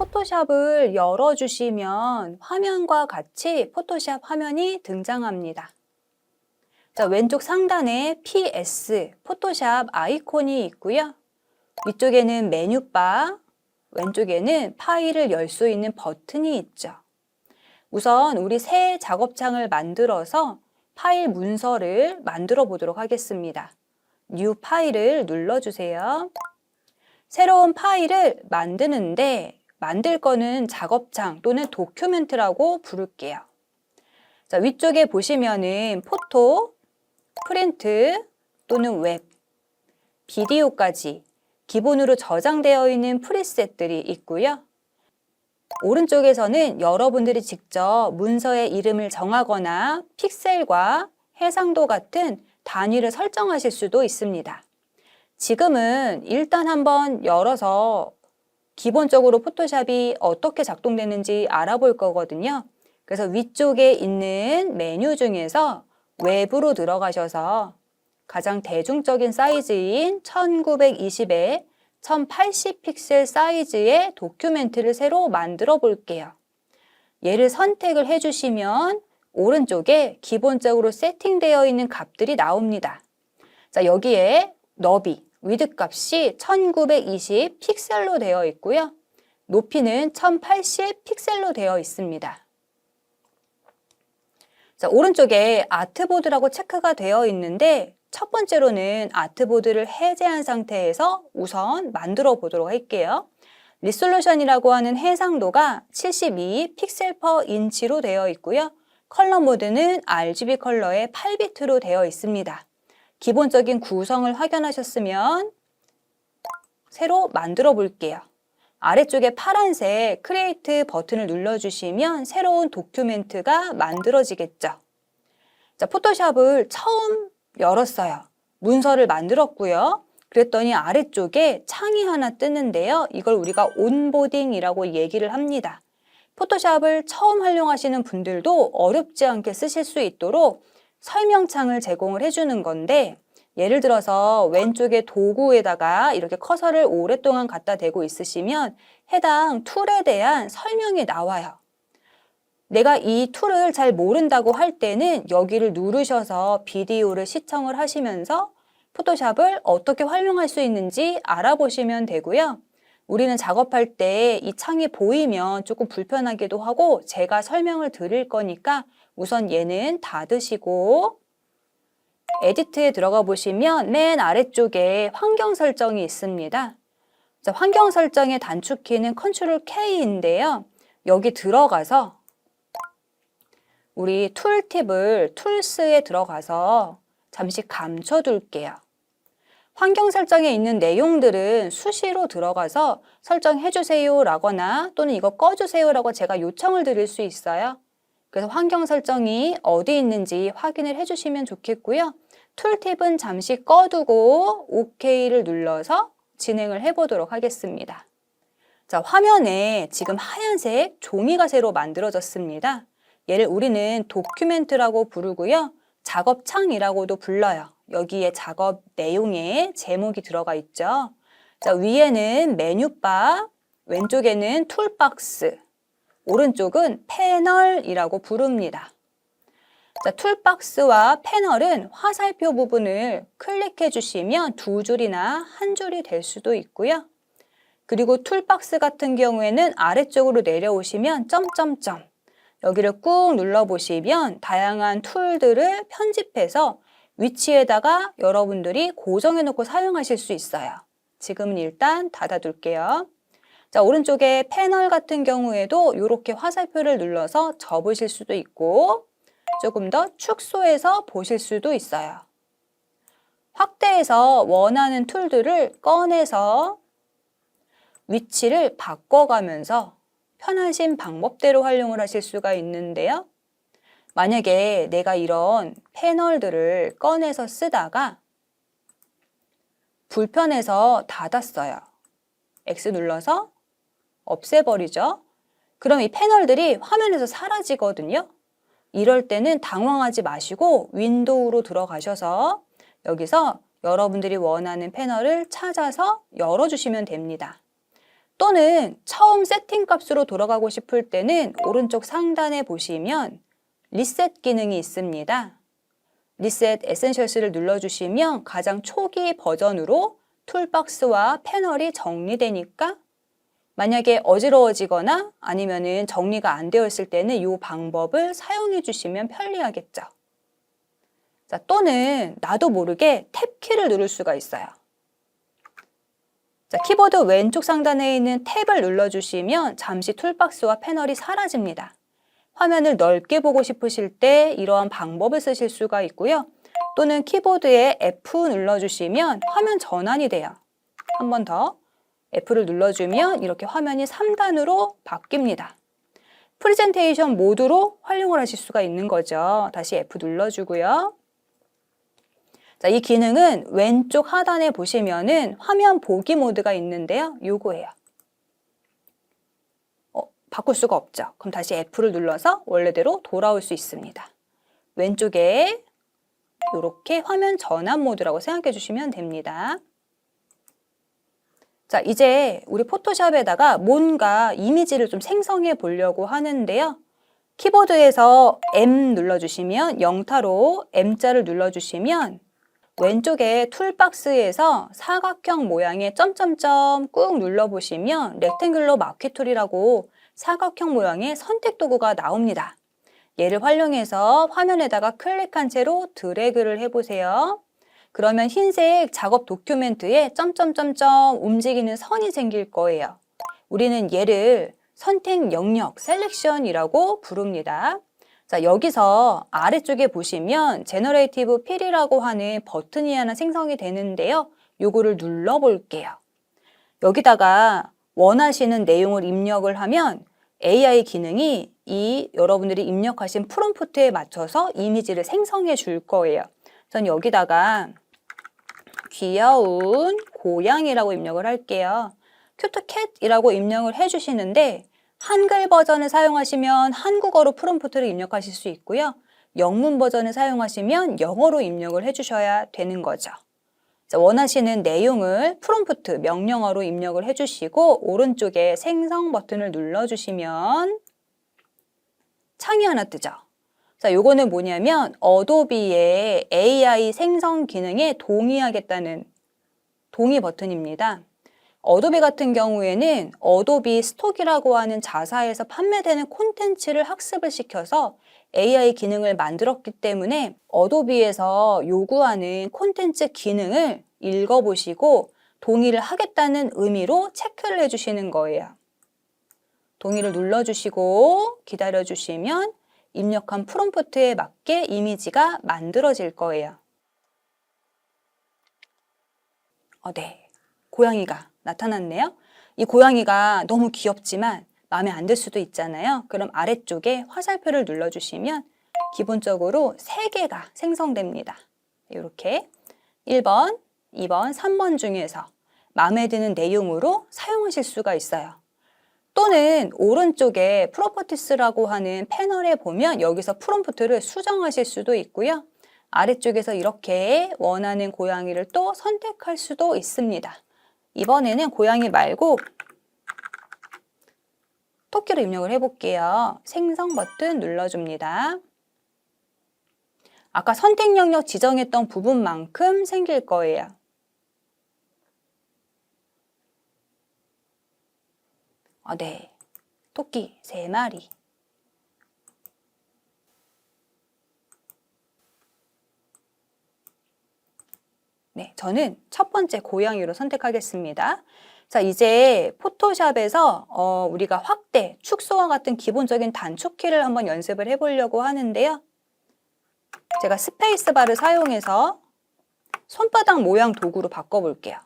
포토샵을 열어주시면 화면과 같이 포토샵 화면이 등장합니다. 자, 왼쪽 상단에 PS, 포토샵 아이콘이 있고요. 위쪽에는 메뉴바, 왼쪽에는 파일을 열 수 있는 버튼이 있죠. 우선 우리 새 작업창을 만들어서 파일 문서를 만들어 보도록 하겠습니다. 뉴 파일을 눌러주세요. 새로운 파일을 만드는데 만들 거는 작업창 또는 도큐멘트라고 부를게요. 자, 위쪽에 보시면은 포토, 프린트 또는 웹, 비디오까지 기본으로 저장되어 있는 프리셋들이 있고요. 오른쪽에서는 여러분들이 직접 문서의 이름을 정하거나 픽셀과 해상도 같은 단위를 설정하실 수도 있습니다. 지금은 일단 한번 열어서 기본적으로 포토샵이 어떻게 작동되는지 알아볼 거거든요. 그래서 위쪽에 있는 메뉴 중에서 웹으로 들어가셔서 가장 대중적인 사이즈인 1920에 1080 픽셀 사이즈의 도큐멘트를 새로 만들어 볼게요. 얘를 선택을 해주시면 오른쪽에 기본적으로 세팅되어 있는 값들이 나옵니다. 자, 여기에 너비, 위드 값이 1920 픽셀로 되어 있고요. 높이는 1080 픽셀로 되어 있습니다. 자, 오른쪽에 아트보드라고 체크가 되어 있는데 첫 번째로는 아트보드를 해제한 상태에서 우선 만들어 보도록 할게요. 리솔루션이라고 하는 해상도가 72 픽셀 퍼 인치로 되어 있고요. 컬러 모드는 RGB 컬러의 8비트로 되어 있습니다. 기본적인 구성을 확인하셨으면 새로 만들어 볼게요. 아래쪽에 파란색 크리에이트 버튼을 눌러주시면 새로운 도큐멘트가 만들어지겠죠. 자, 포토샵을 처음 열었어요. 문서를 만들었고요. 그랬더니 아래쪽에 창이 하나 뜨는데요. 이걸 우리가 온보딩이라고 얘기를 합니다. 포토샵을 처음 활용하시는 분들도 어렵지 않게 쓰실 수 있도록 설명창을 제공을 해주는 건데 예를 들어서 왼쪽에 도구에다가 이렇게 커서를 오랫동안 갖다 대고 있으시면 해당 툴에 대한 설명이 나와요. 내가 이 툴을 잘 모른다고 할 때는 여기를 누르셔서 비디오를 시청을 하시면서 포토샵을 어떻게 활용할 수 있는지 알아보시면 되고요. 우리는 작업할 때 이 창이 보이면 조금 불편하기도 하고 제가 설명을 드릴 거니까 우선 얘는 닫으시고 에디트에 들어가 보시면 맨 아래쪽에 환경 설정이 있습니다. 자, 환경 설정의 단축키는 컨트롤 K인데요. 여기 들어가서 우리 툴팁을 툴스에 들어가서 잠시 감춰둘게요. 환경 설정에 있는 내용들은 수시로 들어가서 설정해 주세요 라거나 또는 이거 꺼주세요 라고 제가 요청을 드릴 수 있어요. 그래서 환경 설정이 어디 있는지 확인을 해주시면 좋겠고요. 툴팁은 잠시 꺼두고 OK를 눌러서 진행을 해보도록 하겠습니다. 자, 화면에 지금 하얀색 종이가 새로 만들어졌습니다. 얘를 우리는 도큐멘트라고 부르고요. 작업창이라고도 불러요. 여기에 작업 내용에 제목이 들어가 있죠. 자, 위에는 메뉴바, 왼쪽에는 툴박스, 오른쪽은 패널이라고 부릅니다. 자, 툴박스와 패널은 화살표 부분을 클릭해 주시면 두 줄이나 한 줄이 될 수도 있고요. 그리고 툴박스 같은 경우에는 아래쪽으로 내려오시면 점점점 여기를 꾹 눌러보시면 다양한 툴들을 편집해서 위치에다가 여러분들이 고정해 놓고 사용하실 수 있어요. 지금은 일단 닫아둘게요. 자, 오른쪽에 패널 같은 경우에도 이렇게 화살표를 눌러서 접으실 수도 있고 조금 더 축소해서 보실 수도 있어요. 확대해서 원하는 툴들을 꺼내서 위치를 바꿔가면서 편하신 방법대로 활용을 하실 수가 있는데요. 만약에 내가 이런 패널들을 꺼내서 쓰다가 불편해서 닫았어요. X 눌러서 없애버리죠. 그럼 이 패널들이 화면에서 사라지거든요. 이럴 때는 당황하지 마시고 윈도우로 들어가셔서 여기서 여러분들이 원하는 패널을 찾아서 열어주시면 됩니다. 또는 처음 세팅 값으로 돌아가고 싶을 때는 오른쪽 상단에 보시면 리셋 기능이 있습니다. 리셋 에센셜스를 눌러주시면 가장 초기 버전으로 툴박스와 패널이 정리되니까 만약에 어지러워지거나 아니면은 정리가 안 되어 있을 때는 이 방법을 사용해 주시면 편리하겠죠. 자, 또는 나도 모르게 탭키를 누를 수가 있어요. 자, 키보드 왼쪽 상단에 있는 탭을 눌러주시면 잠시 툴박스와 패널이 사라집니다. 화면을 넓게 보고 싶으실 때 이러한 방법을 쓰실 수가 있고요. 또는 키보드에 F 눌러주시면 화면 전환이 돼요. 한 번 더 F를 눌러주면 이렇게 화면이 3단으로 바뀝니다. 프레젠테이션 모드로 활용을 하실 수가 있는 거죠. 다시 F 눌러주고요. 자, 이 기능은 왼쪽 하단에 보시면은 화면 보기 모드가 있는데요. 요거예요. 바꿀 수가 없죠. 그럼 다시 F를 눌러서 원래대로 돌아올 수 있습니다. 왼쪽에 이렇게 화면 전환 모드라고 생각해 주시면 됩니다. 자, 이제 우리 포토샵에다가 뭔가 이미지를 좀 생성해 보려고 하는데요. 키보드에서 M 눌러주시면 영타로 M자를 눌러주시면 왼쪽에 툴박스에서 사각형 모양의 점점점 꾹 눌러보시면 렉탱글러 마켓 툴이라고 사각형 모양의 선택 도구가 나옵니다. 얘를 활용해서 화면에다가 클릭한 채로 드래그를 해보세요. 그러면 흰색 작업 도큐멘트에 점점점점 움직이는 선이 생길 거예요. 우리는 얘를 선택 영역, 셀렉션이라고 부릅니다. 자, 여기서 아래쪽에 보시면 제너레이티브 필이라고 하는 버튼이 하나 생성이 되는데요. 요거를 눌러볼게요. 여기다가 원하시는 내용을 입력을 하면 AI 기능이 이 여러분들이 입력하신 프롬프트에 맞춰서 이미지를 생성해 줄 거예요. 전 여기다가 귀여운 고양이라고 입력을 할게요. 큐트캣이라고 입력을 해주시는데 한글 버전을 사용하시면 한국어로 프롬프트를 입력하실 수 있고요. 영문 버전을 사용하시면 영어로 입력을 해주셔야 되는 거죠. 자, 원하시는 내용을 프롬프트, 명령어로 입력을 해주시고 오른쪽에 생성 버튼을 눌러주시면 창이 하나 뜨죠. 자, 요거는 뭐냐면 어도비의 AI 생성 기능에 동의하겠다는 동의 버튼입니다. 어도비 같은 경우에는 어도비 스톡이라고 하는 자사에서 판매되는 콘텐츠를 학습을 시켜서 AI 기능을 만들었기 때문에 어도비에서 요구하는 콘텐츠 기능을 읽어보시고 동의를 하겠다는 의미로 체크를 해주시는 거예요. 동의를 눌러주시고 기다려주시면 입력한 프롬프트에 맞게 이미지가 만들어질 거예요. 네, 고양이가 나타났네요. 이 고양이가 너무 귀엽지만 마음에 안 들 수도 있잖아요. 그럼 아래쪽에 화살표를 눌러주시면 기본적으로 3개가 생성됩니다. 이렇게 1번, 2번, 3번 중에서 마음에 드는 내용으로 사용하실 수가 있어요. 또는 오른쪽에 프로퍼티스라고 하는 패널에 보면 여기서 프롬프트를 수정하실 수도 있고요. 아래쪽에서 이렇게 원하는 고양이를 또 선택할 수도 있습니다. 이번에는 고양이 말고 토끼로 입력을 해볼게요. 생성 버튼 눌러줍니다. 아까 선택 영역 지정했던 부분만큼 생길 거예요. 네, 토끼 3마리. 네, 저는 첫 번째 고양이로 선택하겠습니다. 자, 이제 포토샵에서 우리가 확대, 축소와 같은 기본적인 단축키를 한번 연습을 해보려고 하는데요. 제가 스페이스바를 사용해서 손바닥 모양 도구로 바꿔볼게요.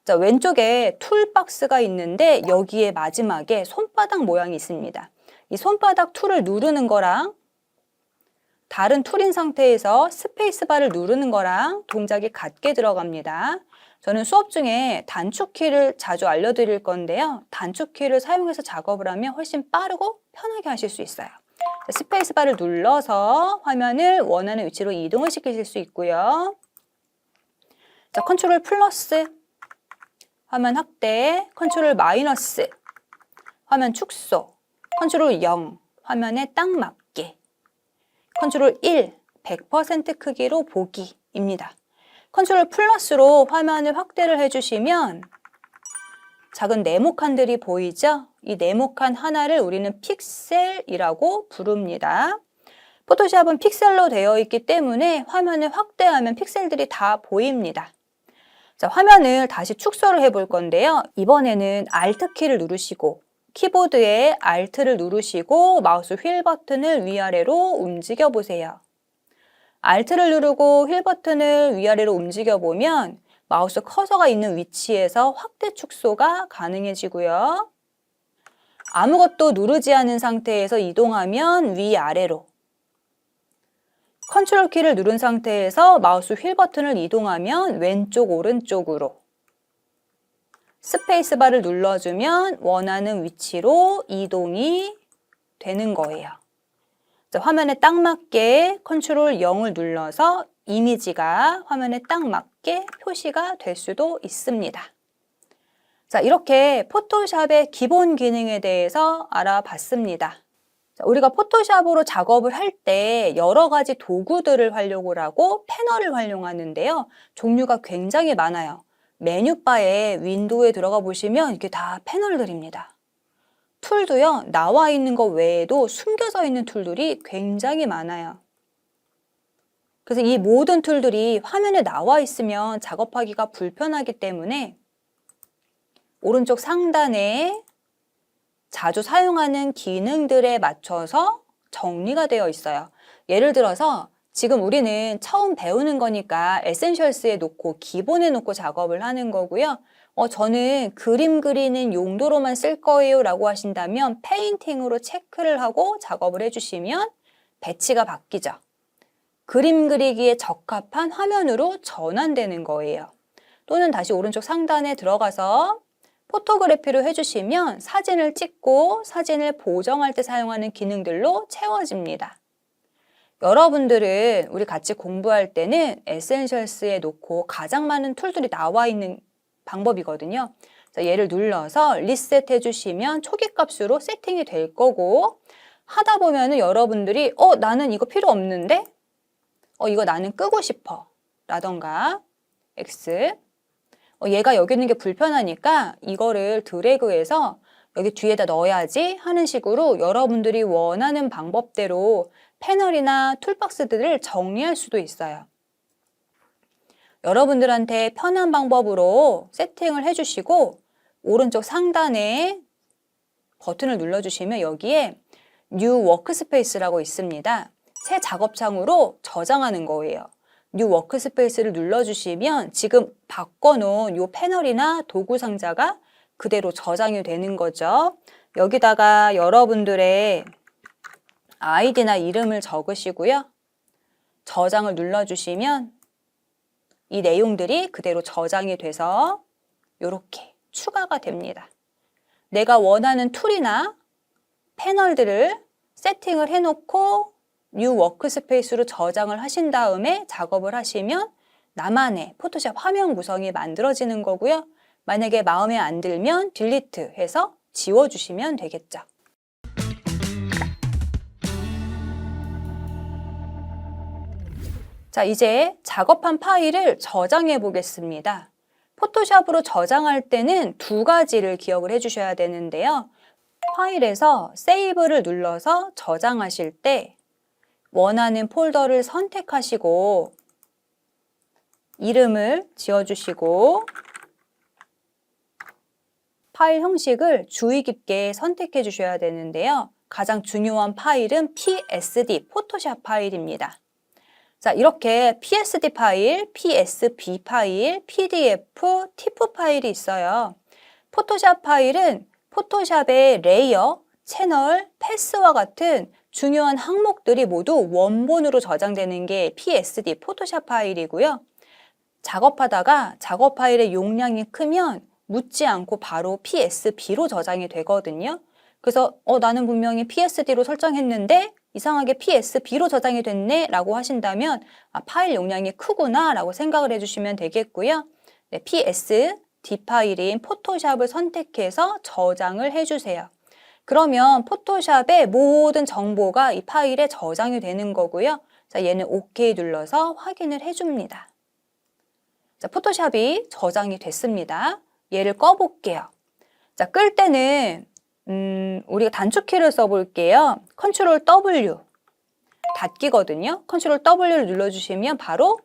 자, 왼쪽에 툴박스가 있는데 여기에 마지막에 손바닥 모양이 있습니다. 이 손바닥 툴을 누르는 거랑 다른 툴인 상태에서 스페이스바를 누르는 거랑 동작이 같게 들어갑니다. 저는 수업 중에 단축키를 자주 알려드릴 건데요. 단축키를 사용해서 작업을 하면 훨씬 빠르고 편하게 하실 수 있어요. 스페이스바를 눌러서 화면을 원하는 위치로 이동을 시키실 수 있고요. 자, 컨트롤 플러스 화면 확대, 컨트롤 마이너스, 화면 축소, 컨트롤 0, 화면에 딱 맞게, 컨트롤 1, 100% 크기로 보기입니다. 컨트롤 플러스로 화면을 확대를 해주시면 작은 네모칸들이 보이죠? 이 네모칸 하나를 우리는 픽셀이라고 부릅니다. 포토샵은 픽셀로 되어 있기 때문에 화면을 확대하면 픽셀들이 다 보입니다. 자, 화면을 다시 축소를 해볼 건데요. 이번에는 Alt키를 누르시고 키보드에 Alt를 누르시고 마우스 휠 버튼을 위아래로 움직여 보세요. Alt를 누르고 휠 버튼을 위아래로 움직여 보면 마우스 커서가 있는 위치에서 확대 축소가 가능해지고요. 아무것도 누르지 않은 상태에서 이동하면 위아래로, 컨트롤 키를 누른 상태에서 마우스 휠 버튼을 이동하면 왼쪽 오른쪽으로, 스페이스바를 눌러주면 원하는 위치로 이동이 되는 거예요. 자, 화면에 딱 맞게 컨트롤 0을 눌러서 이미지가 화면에 딱 맞게 표시가 될 수도 있습니다. 자, 이렇게 포토샵의 기본 기능에 대해서 알아봤습니다. 자, 우리가 포토샵으로 작업을 할 때 여러 가지 도구들을 활용을 하고 패널을 활용하는데요. 종류가 굉장히 많아요. 메뉴바에 윈도우에 들어가 보시면 이게 다 패널들입니다. 툴도요, 나와 있는 것 외에도 숨겨져 있는 툴들이 굉장히 많아요. 그래서 이 모든 툴들이 화면에 나와 있으면 작업하기가 불편하기 때문에 오른쪽 상단에 자주 사용하는 기능들에 맞춰서 정리가 되어 있어요. 예를 들어서 지금 우리는 처음 배우는 거니까 에센셜스에 놓고 기본에 놓고 작업을 하는 거고요. 저는 그림 그리는 용도로만 쓸 거예요 라고 하신다면 페인팅으로 체크를 하고 작업을 해주시면 배치가 바뀌죠. 그림 그리기에 적합한 화면으로 전환되는 거예요. 또는 다시 오른쪽 상단에 들어가서 포토그래피로 해주시면 사진을 찍고 사진을 보정할 때 사용하는 기능들로 채워집니다. 여러분들은 우리 같이 공부할 때는 에센셜스에 놓고 가장 많은 툴들이 나와 있는 방법이거든요. 얘를 눌러서 리셋 해주시면 초기 값으로 세팅이 될 거고, 하다 보면은 여러분들이 나는 이거 필요 없는데? 이거 나는 끄고 싶어 라던가 X, 얘가 여기 있는 게 불편하니까 이거를 드래그해서 여기 뒤에다 넣어야지 하는 식으로 여러분들이 원하는 방법대로 패널이나 툴박스들을 정리할 수도 있어요. 여러분들한테 편한 방법으로 세팅을 해주시고 오른쪽 상단에 버튼을 눌러주시면 여기에 New Workspace라고 있습니다. 새 작업창으로 저장하는 거예요. 뉴 워크스페이스를 눌러주시면 지금 바꿔놓은 이 패널이나 도구 상자가 그대로 저장이 되는 거죠. 여기다가 여러분들의 아이디나 이름을 적으시고요. 저장을 눌러주시면 이 내용들이 그대로 저장이 돼서 이렇게 추가가 됩니다. 내가 원하는 툴이나 패널들을 세팅을 해놓고 뉴 워크스페이스로 저장을 하신 다음에 작업을 하시면 나만의 포토샵 화면 구성이 만들어지는 거고요. 만약에 마음에 안 들면 딜리트 해서 지워주시면 되겠죠. 자, 이제 작업한 파일을 저장해 보겠습니다. 포토샵으로 저장할 때는 두 가지를 기억을 해주셔야 되는데요. 파일에서 세이브를 눌러서 저장하실 때 원하는 폴더를 선택하시고 이름을 지어주시고 파일 형식을 주의 깊게 선택해 주셔야 되는데요. 가장 중요한 파일은 PSD, 포토샵 파일입니다. 자, 이렇게 PSD 파일, PSB 파일, PDF, TIFF 파일이 있어요. 포토샵 파일은 포토샵의 레이어, 채널, 패스와 같은 중요한 항목들이 모두 원본으로 저장되는 게 PSD, 포토샵 파일이고요. 작업하다가 작업 파일의 용량이 크면 묻지 않고 바로 PSB로 저장이 되거든요. 그래서 나는 분명히 PSD로 설정했는데 이상하게 PSB로 저장이 됐네 라고 하신다면 파일 용량이 크구나 라고 생각을 해주시면 되겠고요. 네, PS, D 파일인 포토샵을 선택해서 저장을 해주세요. 그러면 포토샵의 모든 정보가 이 파일에 저장이 되는 거고요. 자, 얘는 OK 눌러서 확인을 해줍니다. 자, 포토샵이 저장이 됐습니다. 얘를 꺼볼게요. 자, 끌 때는 우리가 단축키를 써볼게요. 컨트롤 W 닫기거든요. 컨트롤 W를 눌러주시면 바로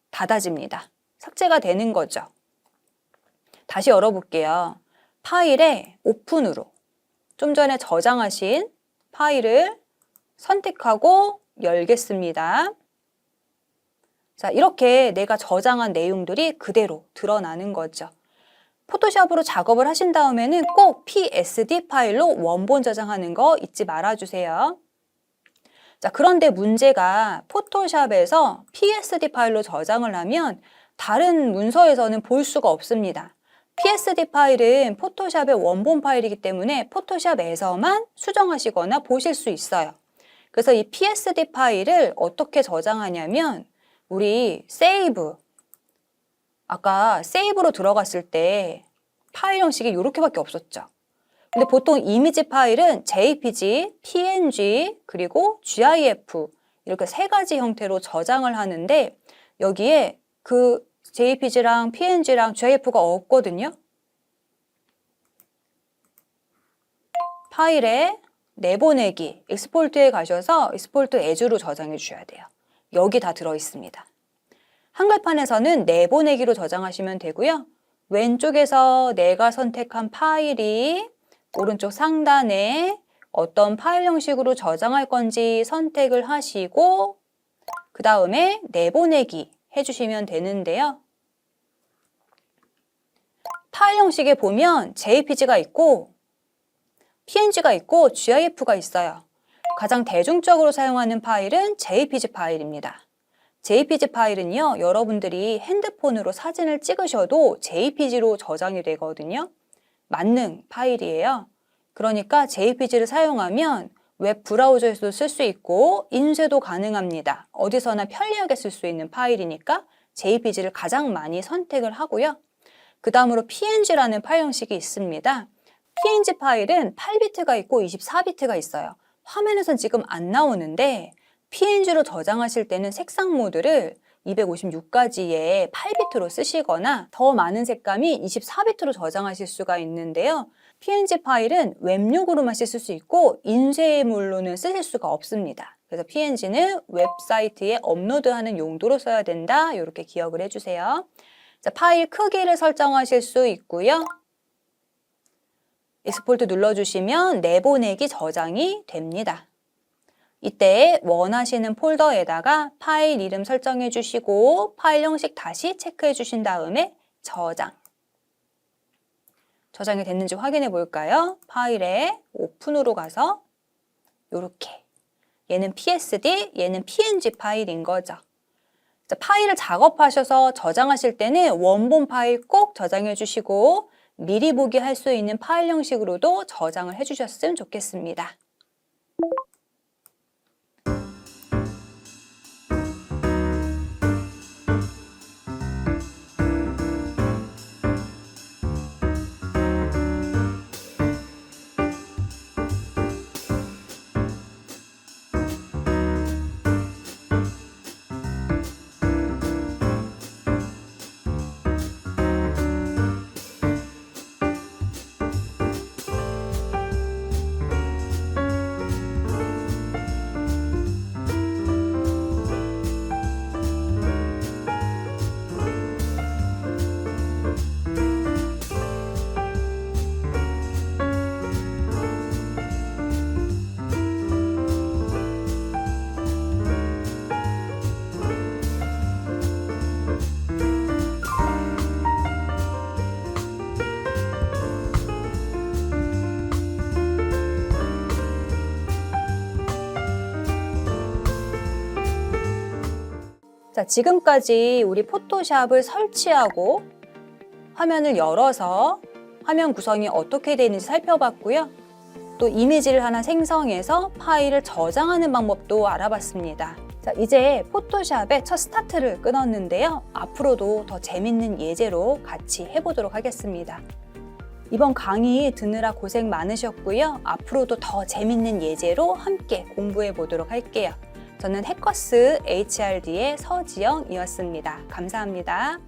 닫아집니다. 삭제가 되는 거죠. 다시 열어볼게요. 파일에 오픈으로 좀 전에 저장하신 파일을 선택하고 열겠습니다. 자, 이렇게 내가 저장한 내용들이 그대로 드러나는 거죠. 포토샵으로 작업을 하신 다음에는 꼭 PSD 파일로 원본 저장하는 거 잊지 말아주세요. 자, 그런데 문제가 포토샵에서 PSD 파일로 저장을 하면 다른 문서에서는 볼 수가 없습니다. PSD 파일은 포토샵의 원본 파일이기 때문에 포토샵에서만 수정하시거나 보실 수 있어요. 그래서 이 PSD 파일을 어떻게 저장하냐면 우리 세이브, 아까 세이브로 들어갔을 때 파일 형식이 이렇게밖에 없었죠. 근데 보통 이미지 파일은 JPG, PNG, 그리고 GIF 이렇게 세 가지 형태로 저장을 하는데 여기에 그 JPG랑 PNG랑 GIF가 없거든요. 파일에 내보내기, 익스포트에 가셔서 익스포트 애주로 저장해 주셔야 돼요. 여기 다 들어있습니다. 한글판에서는 내보내기로 저장하시면 되고요. 왼쪽에서 내가 선택한 파일이 오른쪽 상단에 어떤 파일 형식으로 저장할 건지 선택을 하시고 그 다음에 내보내기 해주시면 되는데요. 파일 형식에 보면 JPG가 있고 PNG가 있고 GIF가 있어요. 가장 대중적으로 사용하는 파일은 JPG 파일입니다. JPG 파일은요, 여러분들이 핸드폰으로 사진을 찍으셔도 JPG로 저장이 되거든요. 만능 파일이에요. 그러니까 JPG를 사용하면 웹 브라우저에서도 쓸 수 있고 인쇄도 가능합니다. 어디서나 편리하게 쓸 수 있는 파일이니까 JPG를 가장 많이 선택을 하고요. 그 다음으로 PNG라는 파일 형식이 있습니다. PNG 파일은 8비트가 있고 24비트가 있어요. 화면에선 지금 안 나오는데 PNG로 저장하실 때는 색상 모드를 256가지의 8비트로 쓰시거나 더 많은 색감이 24비트로 저장하실 수가 있는데요. PNG 파일은 웹용으로만 쓰실 수 있고 인쇄물로는 쓰실 수가 없습니다. 그래서 PNG는 웹사이트에 업로드하는 용도로 써야 된다. 이렇게 기억을 해주세요. 자, 파일 크기를 설정하실 수 있고요. 익스포트 눌러주시면 내보내기 저장이 됩니다. 이때 원하시는 폴더에다가 파일 이름 설정해 주시고 파일 형식 다시 체크해 주신 다음에 저장. 저장이 됐는지 확인해 볼까요? 파일에 오픈으로 가서 이렇게 얘는 PSD, 얘는 PNG 파일인 거죠. 자, 파일을 작업하셔서 저장하실 때는 원본 파일 꼭 저장해 주시고 미리 보기 할 수 있는 파일 형식으로도 저장을 해 주셨으면 좋겠습니다. 자, 지금까지 우리 포토샵을 설치하고 화면을 열어서 화면 구성이 어떻게 되는지 살펴봤고요. 또 이미지를 하나 생성해서 파일을 저장하는 방법도 알아봤습니다. 자, 이제 포토샵의 첫 스타트를 끊었는데요. 앞으로도 더 재밌는 예제로 같이 해보도록 하겠습니다. 이번 강의 듣느라 고생 많으셨고요. 앞으로도 더 재밌는 예제로 함께 공부해 보도록 할게요. 저는 해커스 HRD의 서지영이었습니다. 감사합니다.